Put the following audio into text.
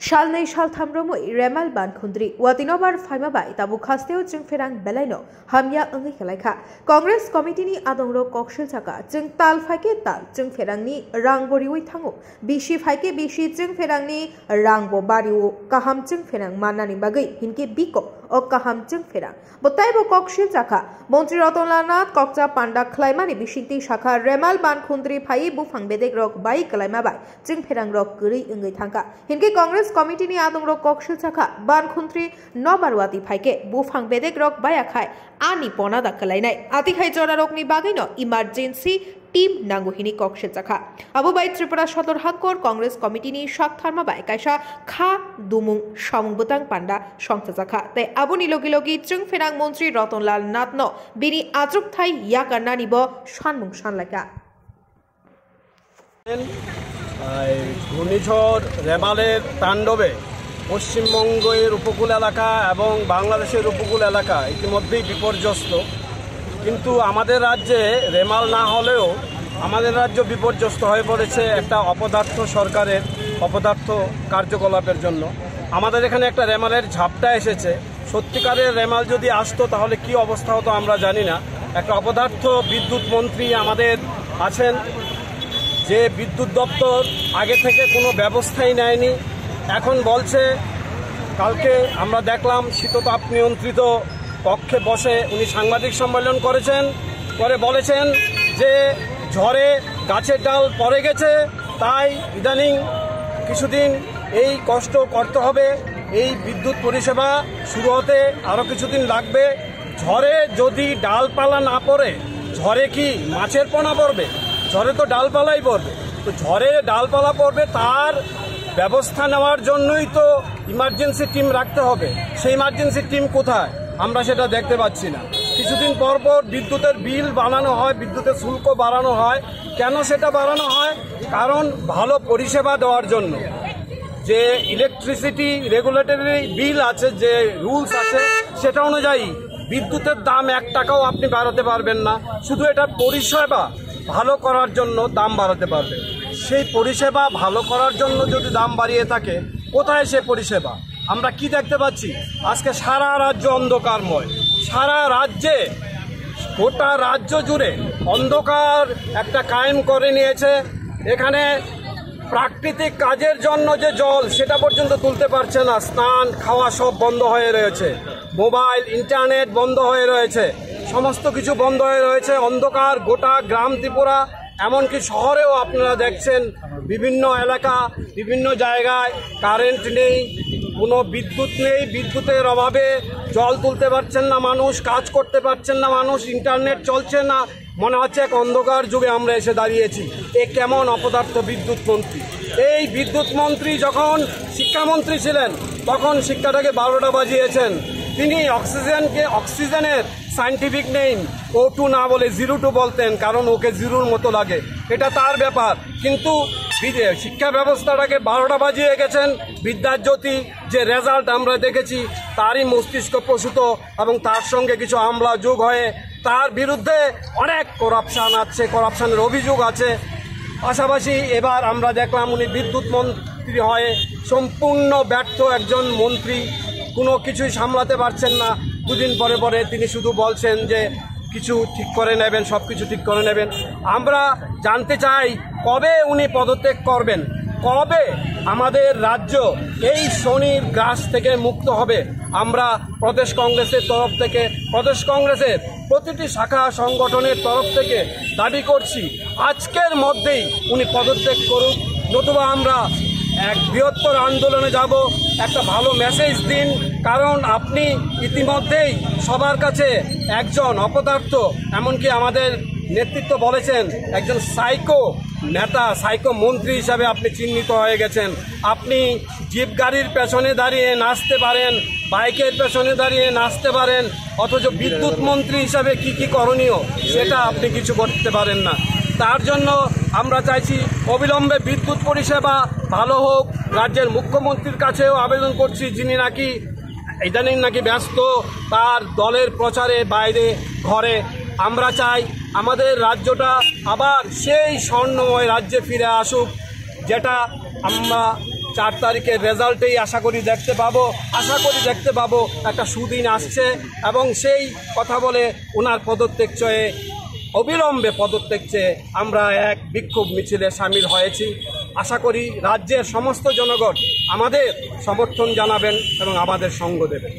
Shalnai shal thamromoi remal ban khundri watinobar phaimabai tabu khasteo jeng ferang belaino hamya angi khelaikha Congress committee ni adongro kokshil chaka jeng tal phaike tal jeng ferang ni rangbori oi thango bishi phaike bishi jeng ferang ni rangbo bariu kaham jeng ferang manani bagai hinke biko o kaham jeng ferang botaibo kokshil chaka মন্ত্রী রতনলাল নাথ ককচা পান্ডা খ্লাইমানি বিশিংতি শাখা রেমাল বান খুন্দ্রি phi বুফাং বেদেক rock by ক্লাইমাবাই জিং ফেরাং rock গরি ইংগৈ thangka হিনকে Congress committee নি আদং rock ককশিল শাখা বান খুন্দ্রি নবারওয়াতি ফাইকে বুফাং বেদেক rock by আখাই আনি পনাদা ক্লাইনাই আতিখাই জরা রকনি বাগাইন emergency team নাঙ্গুহিনী ককশিল চাখা আবুবাই Tripura সদর হাক্কর Congress committee নি শাক থার্মাবাই কাইসা খা দুমুং সমংবুতাং পান্ডা সংস্থা চাখা তাই আবুনি লগি লগি চিং ফেরাং মন্ত্রী রতনলাল নাথ ন বিনি আজব থাই ইয়াকান্না নিব সানমুং সানলাইকা ঘূর্ণিঝড় রেমালের তাণ্ডবে পশ্চিমবঙ্গের উপকূল এলাকা এবং বাংলাদেশের উপকূল এলাকা ইতিমধ্যেই বিপর্যস্ত। কিন্তু আমাদের রাজ্যে রেমাল না হলেও আমাদের রাজ্য বিপর্যস্ত হয়ে পড়েছে একটা অপদার্থ সরকারের অপদার্থ কার্যকলাপের জন্য। আমাদের এখানে একটা রেমালের ঝাপটা এসেছে। সত্যিকারের রেমাল যদি আসতো তাহলে কি অবস্থা হতো আমরা জানি না। একটা অপদার্থ বিদ্যুৎ মন্ত্রী আমাদের আছেন, যে বিদ্যুৎ দপ্তর আগে থেকে কোনো ব্যবস্থাই নেয়নি। এখন বলছে, কালকে আমরা দেখলাম শীততাপ নিয়ন্ত্রিত কক্ষে বসে উনি সাংবাদিক সম্মেলন করেছেন, করে বলেছেন যে ঝড়ে গাছের ডাল পড়ে গেছে, তাই ইদানিং কিছুদিন এই কষ্ট করতে হবে, এই বিদ্যুৎ পরিষেবা শুরু হতে আরও কিছুদিন লাগবে। ঝড়ে যদি ডালপালা না পড়ে, ঝড়ে কি মাছের পোনা পড়বে? ঝড়ে তো ডালপালাই পড়বে। তো ঝড়ে ডালপালা পড়বে, তার ব্যবস্থা নেওয়ার জন্যই তো ইমার্জেন্সি টিম রাখতে হবে। সেই ইমার্জেন্সি টিম কোথায় আমরা সেটা দেখতে পাচ্ছি না। কিছুদিন পর পর বিদ্যুতের বিল বাড়ানো হয়, বিদ্যুতের শুল্ক বাড়ানো হয়। কেন সেটা বাড়ানো হয়? কারণ ভালো পরিষেবা দেওয়ার জন্য। যে ইলেকট্রিসিটি রেগুলেটরি বিল আছে, যে রুলস আছে, সেটা অনুযায়ী বিদ্যুতের দাম 1 টাকাও আপনি বাড়াতে পারবেন না। শুধু এটা পরিষেবা ভালো করার জন্য দাম বাড়াতে পারবে। সেই পরিষেবা ভালো করার জন্য যদি দাম বাড়িয়ে থাকে, কোথায় সে পরিষেবা? আমরা কি দেখতে পাচ্ছি? আজকে সারা রাজ্য অন্ধকারময়। সারা রাজ্যে, গোটা রাজ্য জুড়ে অন্ধকার একটা কায়েম করে নিয়েছে। এখানে প্রাকৃতিক কাজের জন্য যে জল, সেটা পর্যন্ত তুলতে পারছে না। স্নান খাওয়া সব বন্ধ হয়ে রয়েছে, মোবাইল ইন্টারনেট বন্ধ হয়ে রয়েছে, সমস্ত কিছু বন্ধ হয়ে রয়েছে। অন্ধকার গোটা গ্রাম ত্রিপুরা, এমনকি শহরেও আপনারা দেখছেন বিভিন্ন এলাকা, বিভিন্ন জায়গায় কারেন্ট নেই, কোনো বিদ্যুৎ নেই। বিদ্যুতের অভাবে জল তুলতে পারছেন না মানুষ, কাজ করতে পারছেন না মানুষ, ইন্টারনেট চলছে না। মনে হচ্ছে এক অন্ধকার যুগে আমরা এসে দাঁড়িয়েছি। এ কেমন অপদার্থ বিদ্যুৎ মন্ত্রী! এই বিদ্যুৎ মন্ত্রী যখন শিক্ষামন্ত্রী ছিলেন, তখন শিক্ষাটাকে 12টা বাজিয়েছেন। তিনি অক্সিজেনের সায়েন্টিফিক নেম O2 না বলে 02 বলতেন, কারণ ওকে জিরোর মতো লাগে। এটা তার ব্যাপার। কিন্তু শিক্ষা ব্যবস্থাটাকে 12টা বাজিয়ে গেছেন। বিদ্যাজ্যোতি যে রেজাল্ট আমরা দেখেছি, তারই মস্তিষ্ক প্রসূত এবং তার সঙ্গে কিছু আমলা যোগ হয়ে তার বিরুদ্ধে অনেক করাপশনের অভিযোগ আছে। পাশাপাশি এবার আমরা দেখলাম উনি বিদ্যুৎ মন্ত্রী হয়ে সম্পূর্ণ ব্যর্থ একজন মন্ত্রী, কোনো কিছুই সামলাতে পারছেন না। দুদিন পরে পরে তিনি শুধু বলছেন যে কিছু ঠিক করে নেবেন, সব কিছু ঠিক করে নেবেন। আমরা জানতে চাই, কবে উনি পদত্যাগ করবেন? কবে আমাদের রাজ্য এই শনির গ্রাস থেকে মুক্ত হবে? আমরা প্রদেশ কংগ্রেসের তরফ থেকে, প্রদেশ কংগ্রেসের প্রতিটি শাখা সংগঠনের তরফ থেকে দাবি করছি, আজকের মধ্যেই উনি পদত্যাগ করুন, নতুবা আমরা এক বৃহত্তর আন্দোলনে যাব। একটা ভালো মেসেজ দিন, কারণ আপনি ইতিমধ্যেই সবার কাছে একজন অপদার্থ, এমনকি আমাদের নেতৃত্ব বলেছেন একজন সাইকো নেতা, সাইকো মন্ত্রী হিসাবে আপনি চিহ্নিত হয়ে গেছেন। আপনি জিপ গাড়ির পেছনে দাঁড়িয়ে নাচতে পারেন, বাইকের পেছনে দাঁড়িয়ে নাচতে পারেন, অথচ বিদ্যুৎ মন্ত্রী হিসাবে কি করণীয় সেটা আপনি কিছু করতে পারেন না। তার জন্য আমরা চাইছি অবিলম্বে বিদ্যুৎ পরিষেবা ভালো হোক। রাজ্যের মুখ্যমন্ত্রীর কাছেও আবেদন করছি, যিনি নাকি ইদানিং ব্যস্ত তার দলের প্রচারে বাইরে ঘরে। আমরা চাই আমাদের রাজ্যটা আবার সেই স্বর্ণময় রাজ্যে ফিরে আসুক, যেটা আমরা 4 তারিখের রেজাল্টেই আশা করি দেখতে পাবো একটা সুদিন আসছে এবং সেই কথা বলে ওনার পদত্যাগ চেয়ে অবিলম্বে পদত্যাগ চেয়ে আমরা এক বিক্ষোভ মিছিলে সামিল হয়েছি। আশা করি রাজ্যের সমস্ত জনগণ আমাদের সমর্থন জানাবেন এবং আমাদের সঙ্গ দেবেন।